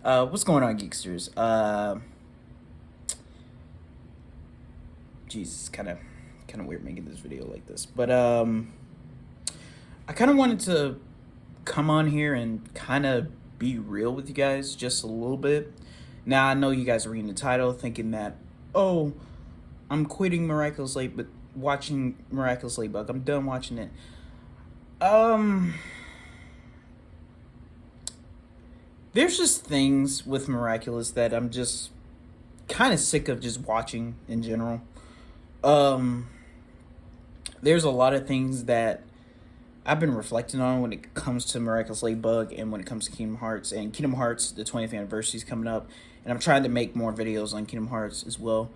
What's going on, Geeksters? Jesus, kind of weird making this video like this, but I kind of wanted to come on here and kind of be real with you guys just a little bit. Now I know you guys are reading the title, thinking that, oh, I'm quitting Miraculous Late, but watching Miraculous Ladybug. I'm done watching it. There's just things with Miraculous that I'm just kind of sick of just watching in general. There's a lot of things that I've been reflecting on when it comes to Miraculous Ladybug and when it comes to Kingdom Hearts. And Kingdom Hearts, the 20th anniversary is coming up, and I'm trying to make more videos on Kingdom Hearts as well.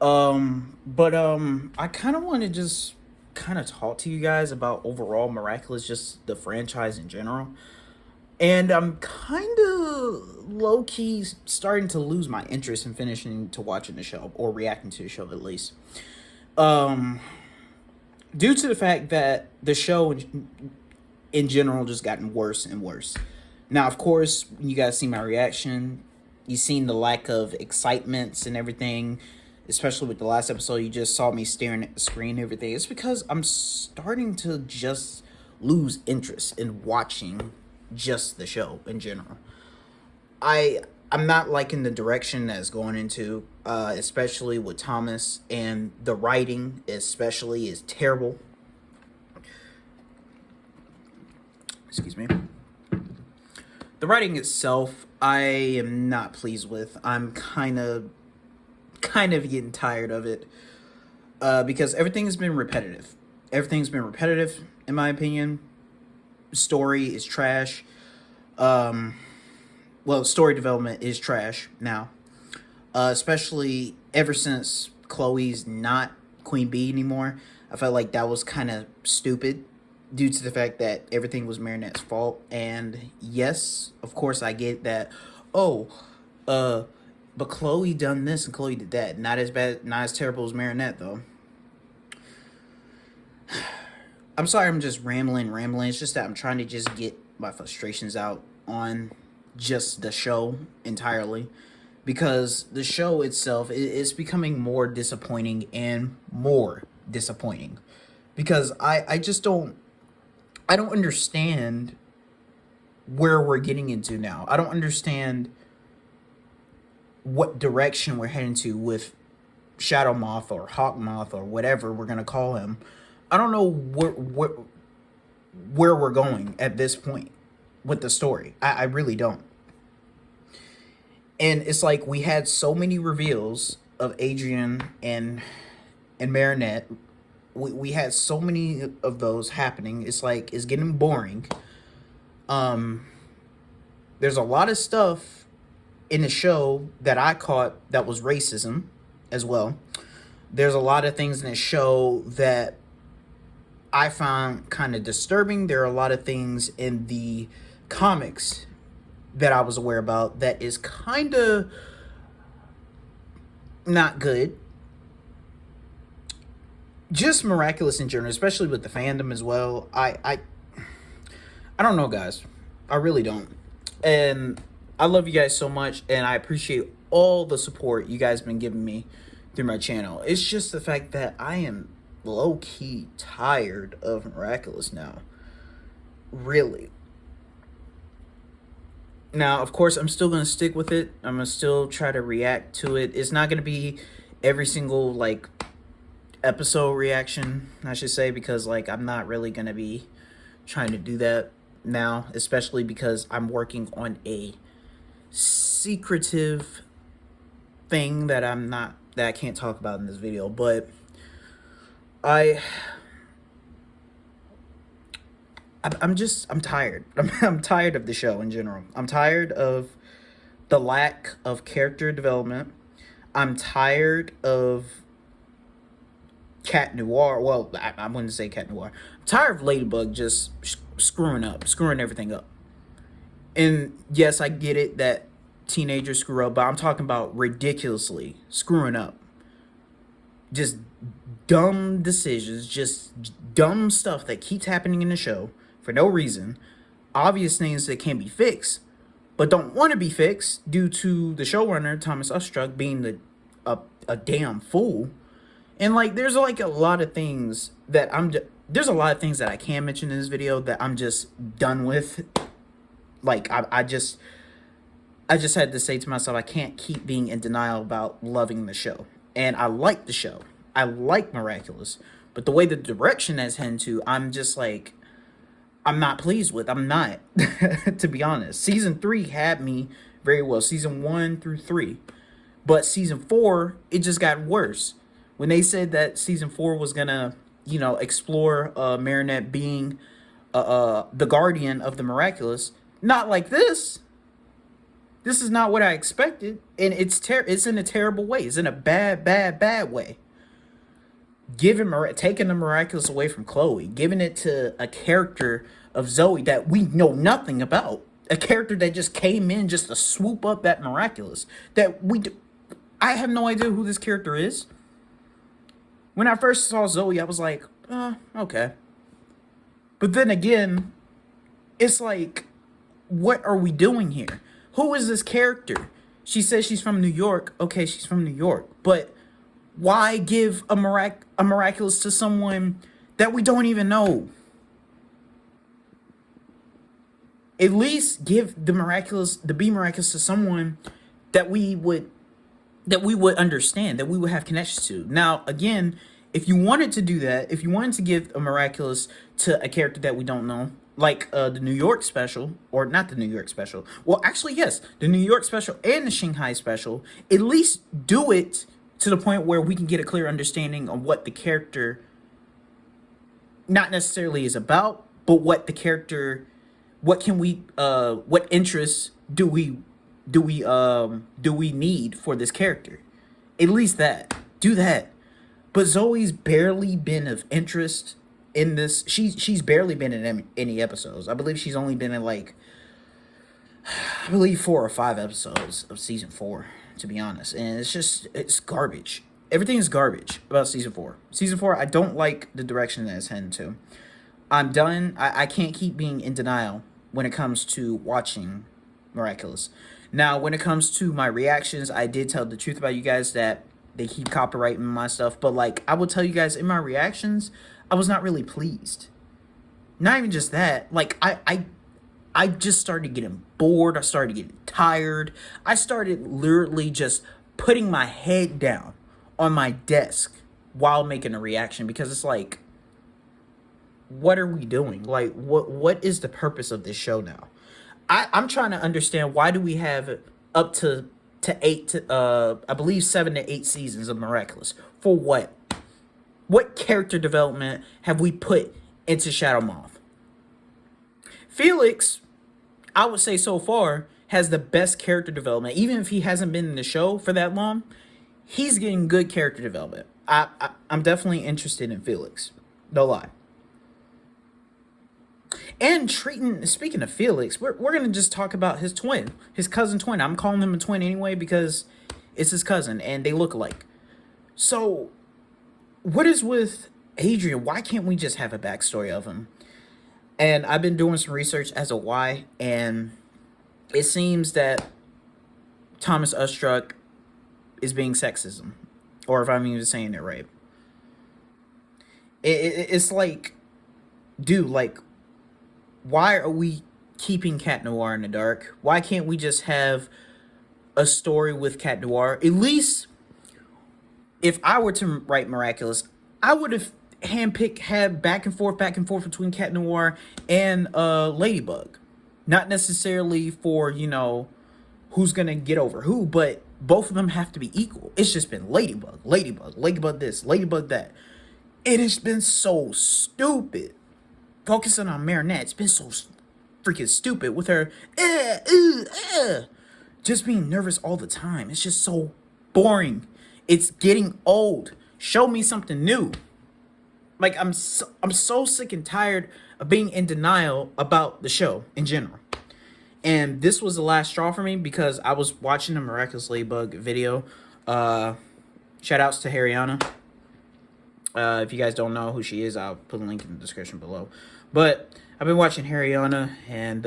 I kind of want to just kind of talk to you guys about overall Miraculous, just the franchise in general. And I'm kind of low-key starting to lose my interest in finishing to watching the show, or reacting to the show at least. Due to the fact that the show in general just gotten worse and worse. Now, of course, you guys see my reaction. You've seen the lack of excitements and everything, especially with the last episode. You just saw me staring at the screen and everything. It's because I'm starting to just lose interest in watching just the show in general. I'm not liking the direction that it's going into, especially with Thomas, and the writing especially is terrible. Excuse me. The writing itself, I am not pleased with. I'm kind of getting tired of it, because everything has been repetitive. Everything's been repetitive, in my opinion. Story is trash. Well, story development is trash now, especially ever since Chloe's not Queen Bee anymore. I felt like that was kind of stupid due to the fact that everything was Marinette's fault. And yes, of course, I get that. Oh, but Chloe done this and Chloe did that. Not as bad, not as terrible as Marinette though. I'm sorry, I'm just rambling. It's just that I'm trying to just get my frustrations out on just the show entirely, because the show itself is becoming more disappointing and more disappointing, because I don't understand where we're getting into now. I don't understand what direction we're heading to with Shadow Moth or Hawk Moth or whatever we're gonna call him. I don't know where we're going at this point with the story. I really don't. And it's like we had so many reveals of Adrian and Marinette. We had so many of those happening. It's like it's getting boring. There's a lot of stuff in the show that I caught that was racism as well. There's a lot of things in the show that I found kind of disturbing. There are a lot of things in the comics that I was aware about that is kind of not good. Just Miraculous in general, especially with the fandom as well. I don't know, guys. I really don't. And I love you guys so much, and I appreciate all the support you guys been giving me through my channel. It's just the fact that I am low-key tired of Miraculous now. Really. Now, of course, I'm still going to stick with it. I'm going to still try to react to it. It's not going to be every single, like, episode reaction, I should say, because, like, I'm not really going to be trying to do that now, especially because I'm working on a secretive thing that I can't talk about in this video, but I'm tired. I'm tired of the show in general. I'm tired of the lack of character development. I'm tired of Cat Noir. Well, I wouldn't say Cat Noir. I'm tired of Ladybug just screwing everything up. And yes, I get it that teenagers screw up, but I'm talking about ridiculously screwing up. Just dumb decisions, just dumb stuff that keeps happening in the show for no reason. Obvious things that can be fixed, but don't want to be fixed due to the showrunner Thomas Ostruck being a damn fool. And like, there's like a lot of things that there's a lot of things that I can mention in this video that I'm just done with. Like, I just had to say to myself, I can't keep being in denial about loving the show. And I like the show. I like Miraculous. But the way the direction has headed to, I'm just like, I'm not pleased with. I'm not, to be honest. Season 3 had me very well. Season 1 through 3. But Season 4, it just got worse. When they said that Season 4 was going to, you know, explore Marinette being the guardian of the Miraculous, not like this. This is not what I expected, and it's in a terrible way. It's in a bad way. Taking the Miraculous away from Chloe, giving it to a character of Zoe that we know nothing about, a character that just came in just to swoop up that Miraculous. I have no idea who this character is. When I first saw Zoe, I was like, okay. But then again, it's like, what are we doing here? Who is this character? She says she's from New York. Okay, she's from New York. But why give a Miraculous to someone that we don't even know? At least give the Be Miraculous to someone that we would understand, that we would have connections to. Now, again, if you wanted to do that, if you wanted to give a Miraculous to a character that we don't know, like the New York special, or not the New York special. Well, actually, yes, the New York special and the Shanghai special. At least do it to the point where we can get a clear understanding of what the character not necessarily is about, but what the character, what interests do we need for this character? At least do that. But Zoe's barely been of interest in this. She's barely been in any episodes. I believe she's only been in like, I believe 4 or 5 episodes of season 4, to be honest. And it's garbage. Everything is garbage about season 4. Season 4, I don't like the direction that it's heading to. I'm done. I can't keep being in denial when it comes to watching Miraculous. Now, when it comes to my reactions, I did tell the truth about you guys that they keep copyrighting my stuff. But like, I will tell you guys, in my reactions, I was not really pleased. Not even just that. Like, I just started getting bored. I started getting tired. I started literally just putting my head down on my desk while making a reaction, because it's like, what are we doing? Like, what is the purpose of this show now? I'm trying to understand, why do we have up to 8 I believe 7 to 8 seasons of Miraculous? For what? What character development have we put into Shadow Moth? Felix, I would say so far, has the best character development. Even if he hasn't been in the show for that long, he's getting good character development. I'm definitely interested in Felix. No lie. And speaking of Felix, we're going to just talk about his twin, his cousin twin. I'm calling him a twin anyway because it's his cousin and they look alike. So, what is with Adrian? Why can't we just have a backstory of him? And I've been doing some research as to why, and it seems that Thomas Ostruck is being sexism, or if I'm even saying it right. It's like, dude, like, why are we keeping Cat Noir in the dark? Why can't we just have a story with Cat Noir? At least, if I were to write Miraculous, I would have had back and forth between Cat Noir and Ladybug. Not necessarily for, you know, who's gonna get over who, but both of them have to be equal. It's just been Ladybug this, Ladybug that. It has been so stupid. Focusing on Marinette, it's been so freaking stupid with her just being nervous all the time. It's just so boring. It's getting old. Show me something new. Like, I'm so sick and tired of being in denial about the show in general. And this was the last straw for me, because I was watching the Miraculous Ladybug video. Shout outs to Haryana. If you guys don't know who she is, I'll put a link in the description below. But I've been watching Haryana, and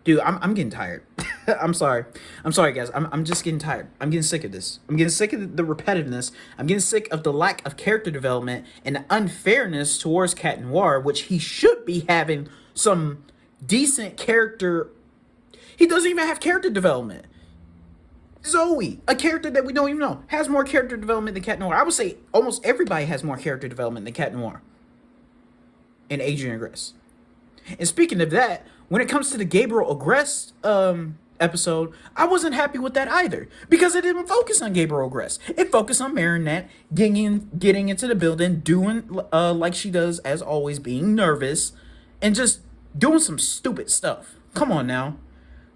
Dude, I'm getting tired. I'm sorry. I'm sorry, guys. I'm just getting tired. I'm getting sick of this. I'm getting sick of the repetitiveness. I'm getting sick of the lack of character development and the unfairness towards Cat Noir, which he should be having some decent character. He doesn't even have character development. Zoe, a character that we don't even know, has more character development than Cat Noir. I would say almost everybody has more character development than Cat Noir and Adrian Agreste. And speaking of that, when it comes to the Gabriel Agreste episode, I wasn't happy with that either, because it didn't focus on Gabriel Agreste. It focused on Marinette getting into the building, doing like she does as always, being nervous, and just doing some stupid stuff. Come on now.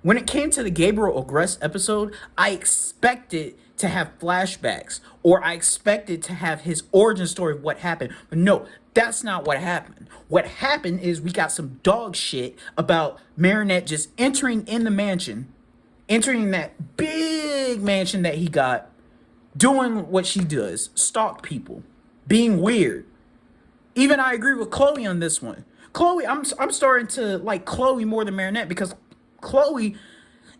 When it came to the Gabriel Agreste episode, I expected to have flashbacks, or I expected to have his origin story of what happened. But no, that's not what happened. What happened is we got some dog shit about Marinette just entering in the mansion, entering that big mansion that he got, doing what she does, stalk people, being weird. Even I agree with Chloe on this one. Chloe, I'm starting to like Chloe more than Marinette, because Chloe,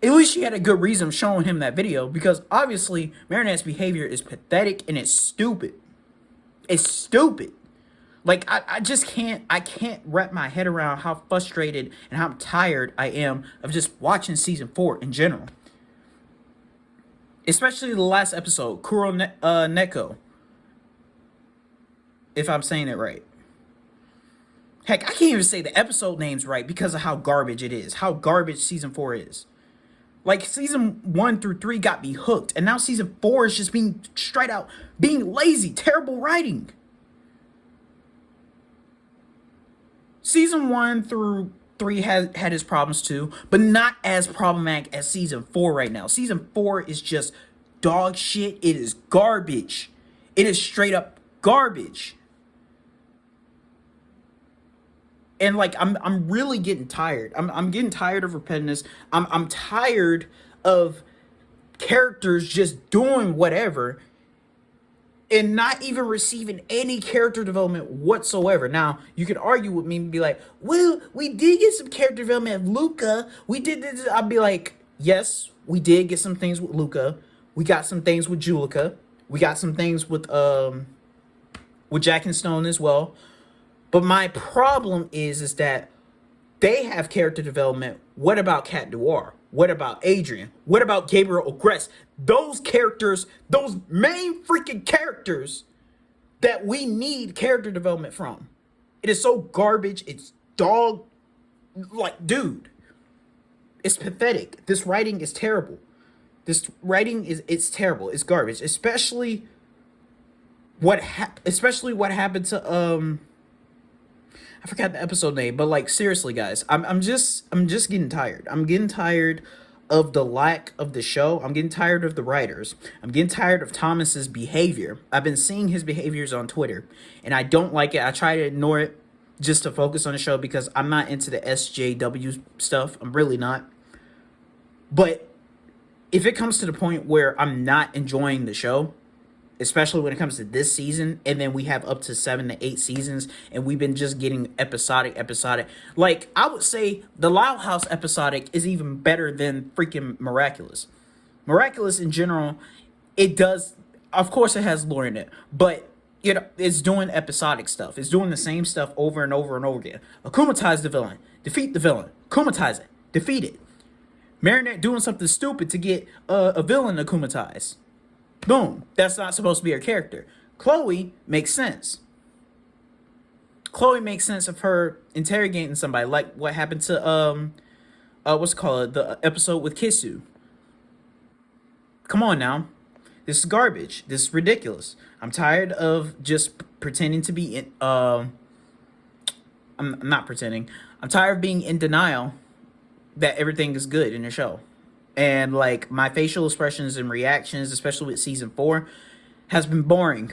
at least she had a good reason showing him that video, because obviously Marinette's behavior is pathetic and it's stupid. It's stupid. Like, I just can't wrap my head around how frustrated and how tired I am of just watching season 4 in general. Especially the last episode, Neko. If I'm saying it right. Heck, I can't even say the episode names right because of how garbage it is. How garbage season 4 is. Like, season 1 through 3 got me hooked. And now season 4 is just being straight out being lazy. Terrible writing. Season 1 through 3 had its problems too. But not as problematic as season 4 right now. Season 4 is just dog shit. It is garbage. It is straight up garbage. And like I'm really getting tired. I'm getting tired of repetitiveness. I'm tired of characters just doing whatever and not even receiving any character development whatsoever. Now, you could argue with me and be like, well, we did get some character development of Luca. We did this. I'd be like, yes, we did get some things with Luca. We got some things with Julica. We got some things with Jack and Stone as well. But my problem is that they have character development. What about Cat Noir? What about Adrian? What about Gabriel Agreste? Those characters, those main freaking characters that we need character development from. It is so garbage. It's dog. Like, dude. It's pathetic. This writing is terrible. It's terrible. It's garbage. Especially what happened to I forgot the episode name, but like, seriously, guys, I'm just getting tired. I'm getting tired of the lack of the show. I'm getting tired of the writers. I'm getting tired of Thomas's behavior. I've been seeing his behaviors on Twitter, and I don't like it. I try to ignore it just to focus on the show because I'm not into the SJW stuff. I'm really not. But if it comes to the point where I'm not enjoying the show, especially when it comes to this season, and then we have up to 7 to 8 seasons, and we've been just getting episodic. Like, I would say the Loud House episodic is even better than freaking Miraculous. Miraculous in general, it does, of course it has lore in it, but you know, it's doing episodic stuff. It's doing the same stuff over and over and over again. Akumatize the villain, defeat the villain, akumatize it, defeat it. Marinette doing something stupid to get a villain akumatized. Boom. That's not supposed to be her character. Chloe makes sense. Chloe makes sense of her interrogating somebody, like what happened to what's it called, the episode with Kisu. Come on now. This is garbage. This is ridiculous. I'm tired of just pretending to be in I'm not pretending. I'm tired of being in denial that everything is good in the show. And like, my facial expressions and reactions, especially with season 4, has been boring.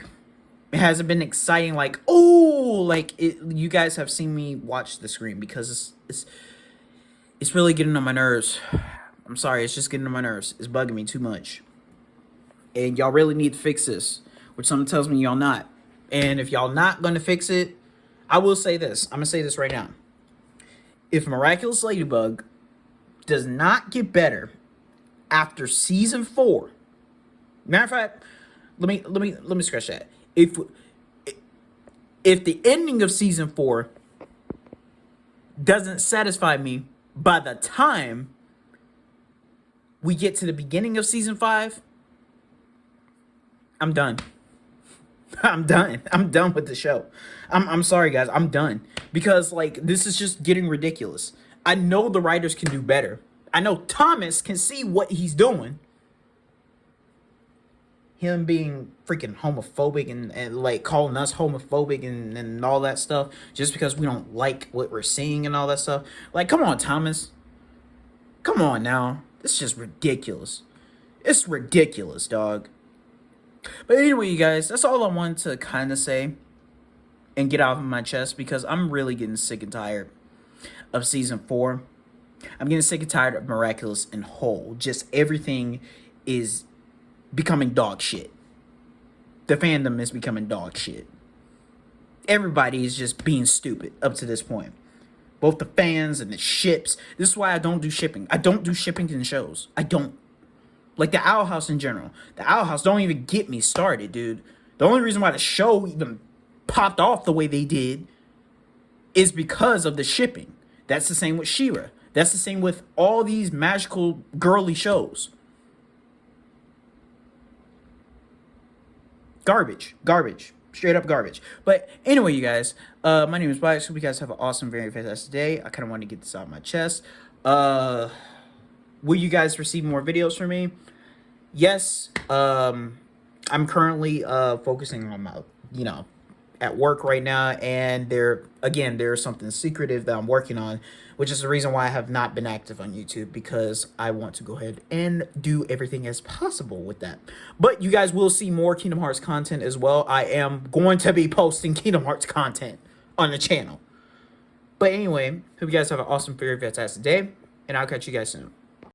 It hasn't been exciting. Like, oh, like you guys have seen me watch the screen because it's really getting on my nerves. I'm sorry, it's just getting on my nerves. It's bugging me too much. And y'all really need to fix this, which something tells me y'all not. And if y'all not gonna fix it, I will say this. I'm gonna say this right now. If Miraculous Ladybug does not get better after season 4. Matter of fact, let me scratch that. If the ending of season 4 doesn't satisfy me by the time we get to the beginning of season 5, I'm done. I'm done. I'm done with the show. I'm sorry, guys. I'm done. Because, like, this is just getting ridiculous. I know the writers can do better. I know Thomas can see what he's doing. Him being freaking homophobic and like, calling us homophobic and all that stuff. Just because we don't like what we're seeing and all that stuff. Like, come on, Thomas. Come on now. This is just ridiculous. It's ridiculous, dog. But anyway, you guys, that's all I wanted to kind of say and get off of my chest, because I'm really getting sick and tired of season 4. I'm getting sick and tired of Miraculous in whole. Just everything is becoming dog shit. The fandom is becoming dog shit. Everybody is just being stupid up to this point. Both the fans and the ships. This is why I don't do shipping. I don't do shipping in shows. I don't. Like the Owl House in general. The Owl House don't even get me started, dude. The only reason why the show even popped off the way they did is because of the shipping. That's the same with She-Ra. That's the same with all these magical girly shows. Garbage. Garbage. Straight up garbage. But anyway, you guys, my name is Black. So you guys have an awesome, very fantastic day. I kind of wanted to get this out of my chest. Will you guys receive more videos from me? Yes. I'm currently focusing on my, at work right now, and there's something secretive that I'm working on, which is the reason why I have not been active on YouTube, because I want to go ahead and do everything as possible with that. But you guys will see more Kingdom Hearts content as well. I am going to be posting Kingdom Hearts content on the channel. But anyway, hope you guys have an awesome, very fantastic day, and I'll catch you guys soon.